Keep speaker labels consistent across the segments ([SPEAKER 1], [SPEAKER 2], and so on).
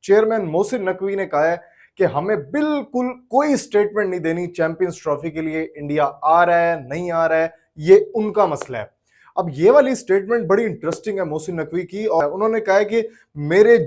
[SPEAKER 1] Chairman Mohsin Naqvi ने कहा है कि हमें बिल्कुल कोई स्टेटमेंट नहीं देनी चैंपियंस ट्रॉफी के लिए। इंडिया आ रहा है नहीं आ रहा है ये उनका मसला है। अब ये वाली स्टेटमेंट बड़ी इंटरेस्टिंग है मोहसिन नकवी की, और उन्होंने कहा है कि मेरे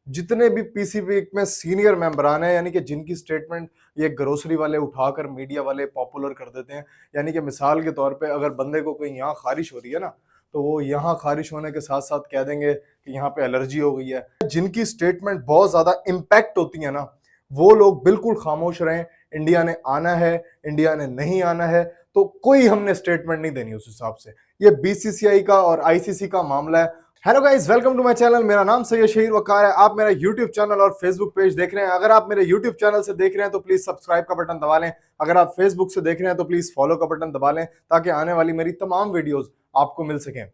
[SPEAKER 1] जितने भी पीसीबी में सीनियर मेंबरान हैं, यानी कि जिनकी स्टेटमेंट ये ग्रोसरी वाले उठाकर मीडिया वाले पॉपुलर कर देते हैं, यानी कि मिसाल के तौर पे अगर बंदे को कहीं यहाँ खारिश हो रही है ना, तो वो यहाँ खारिश होने के साथ साथ कह देंगे कि यहाँ पे एलर्जी हो गई है। जिनकी स्टेटमेंट बहुत ज्यादा इम्पैक्ट होती है ना, वो लोग बिल्कुल खामोश रहें। इंडिया ने आना है, इंडिया ने नहीं आना है, तो कोई हमने स्टेटमेंट नहीं देनी उस हिसाब से। ये बीसीसीआई का और आईसीसी का मामला है। Hello guys, welcome to my channel. मेरा नाम सैयद शहीर वकार है। आप मेरा यूट्यूब चैनल और फेसबुक पेज देख रहे हैं। अगर आप मेरे यूट्यूब चैनल से देख रहे हैं तो प्लीज सब्सक्राइब का बटन दबा लें। अगर आप फेसबुक से देख रहे हैं तो प्लीज फॉलो का बटन दबा लें, ताकि आने वाली मेरी तमाम वीडियोस आपको मिल सकें।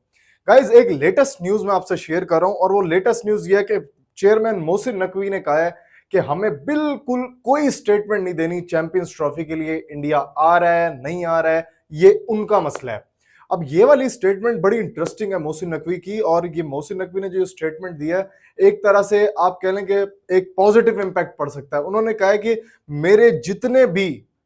[SPEAKER 1] गाइस, एक लेटेस्ट न्यूज मैं आपसे शेयर कर रहा हूं, और वो लेटेस्ट न्यूज ये है कि चेयरमैन मोहसिन नकवी ने कहा है कि हमें बिल्कुल कोई स्टेटमेंट नहीं देनी चैंपियंस ट्रॉफी के लिए। इंडिया आ रहा है नहीं आ रहा है ये उनका मसला है। अब ये वाली स्टेटमेंट बड़ी इंटरेस्टिंग है मोहसिन नकवी की, और ये मोहसिन नकवी ने जो स्टेटमेंट दिया है, एक तरह से आप कह लें कि एक पॉजिटिव इंपैक्ट पड़ सकता है। उन्होंने कहा है कि मेरे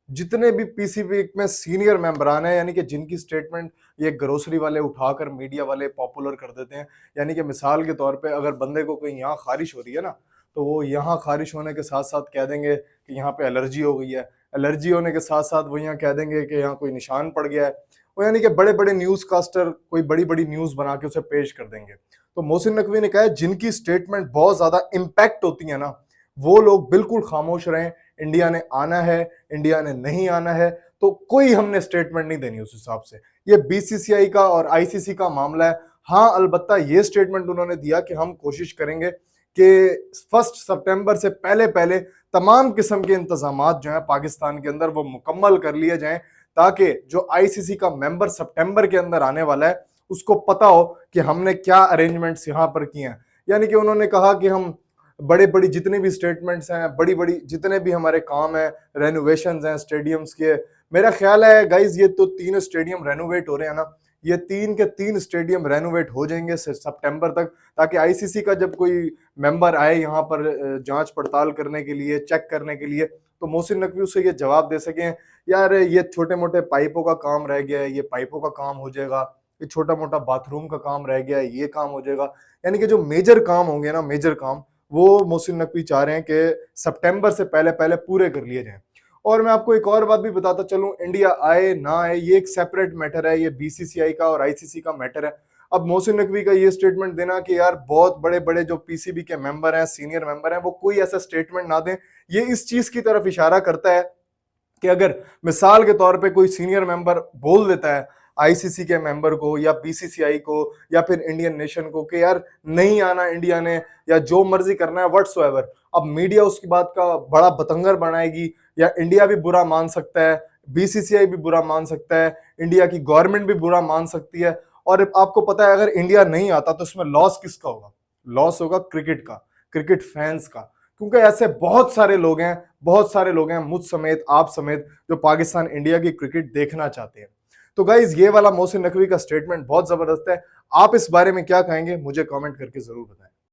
[SPEAKER 1] जितने भी पीसीबी में सीनियर मेंबरान हैं, यानी कि जिनकी स्टेटमेंट ये ग्रोसरी वाले उठाकर मीडिया वाले पॉपुलर कर देते हैं, यानी कि मिसाल के तौर पे अगर बंदे को कहीं यहाँ खारिश हो रही है ना, तो वो यहाँ खारिश होने के साथ साथ कह देंगे कि यहाँ पे एलर्जी हो गई है। एलर्जी होने के साथ साथ वो यहाँ कह देंगे कि यहाँ कोई निशान पड़ गया है। वो यानी कि बड़े बड़े न्यूज कास्टर कोई बड़ी बड़ी न्यूज बना के उसे पेश कर देंगे। तो मोहसिन नकवी ने कहा है जिनकी स्टेटमेंट बहुत ज्यादा इम्पैक्ट होती है ना, वो लोग बिल्कुल खामोश रहें। इंडिया ने आना है, इंडिया ने नहीं आना है, तो कोई हमने स्टेटमेंट नहीं देनी उस हिसाब से। ये बीसीसीआई का और आईसीसी का मामला है। हाँ, अलबत्ता ये स्टेटमेंट उन्होंने दिया कि हम कोशिश करेंगे कि 1 सितंबर से पहले पहले तमाम किस्म के इंतजामात जो है पाकिस्तान के अंदर वो मुकम्मल कर लिए जाएं, ताकि जो आईसीसी का मेंबर सितंबर के अंदर आने वाला है उसको पता हो कि हमने क्या अरेंजमेंट्स यहाँ पर किए हैं। यानी कि उन्होंने कहा कि हम बड़े बड़ी जितने भी स्टेटमेंट्स हैं, बड़ी बड़ी जितने भी हमारे काम हैं, रेनोवेशंस हैं स्टेडियम्स के, मेरा ख्याल है गाइज ये तो 3 स्टेडियम रेनोवेट हो रहे हैं ना, ये 3 के 3 स्टेडियम रेनोवेट हो जाएंगे सितंबर तक, ताकि आईसीसी का जब कोई मेंबर आए यहाँ पर जांच पड़ताल करने के लिए, चेक करने के लिए, तो मोहसिन नकवी उसे ये जवाब दे सकें, यार ये छोटे मोटे पाइपों का काम रह गया है, ये पाइपों का काम हो जाएगा, ये छोटा मोटा बाथरूम का काम रह गया है, ये काम हो जाएगा। यानी कि जो मेजर काम होंगे ना, मेजर काम, वो मोहसिन नकवी चाह रहे हैं कि सितंबर से पहले पहले पूरे कर लिए जाएं। और मैं आपको एक और बात भी बताता चलूं, इंडिया आए ना आए ये एक सेपरेट मैटर है, ये बीसीसीआई का और आईसीसी का मैटर है। अब मोहसिन नकवी का ये स्टेटमेंट देना कि यार बहुत बड़े बड़े जो पीसीबी के मेंबर हैं, सीनियर मेंबर हैं, वो कोई ऐसा स्टेटमेंट ना दें, ये इस चीज की तरफ इशारा करता है कि अगर मिसाल के तौर पे कोई सीनियर मेंबर बोल देता है आईसीसी के मेंबर को या बीसीसीआई को या फिर इंडियन नेशन को कि यार नहीं आना इंडिया ने, या जो मर्जी करना है व्हाटसोएवर, अब मीडिया उसकी बात का बड़ा बतंगर बनाएगी, या इंडिया भी बुरा मान सकता है, बीसीसीआई भी बुरा मान सकता है, इंडिया की गवर्नमेंट भी बुरा मान सकती है। और आपको पता है अगर इंडिया नहीं आता तो उसमें लॉस किसका होगा? लॉस होगा क्रिकेट का, क्रिकेट फैंस का, क्योंकि ऐसे बहुत सारे लोग हैं मुझ समेत, आप समेत, जो पाकिस्तान इंडिया की क्रिकेट देखना चाहते हैं। तो गाइज ये वाला मोहसिन नकवी का स्टेटमेंट बहुत जबरदस्त है। आप इस बारे में क्या कहेंगे मुझे कमेंट करके जरूर बताएं।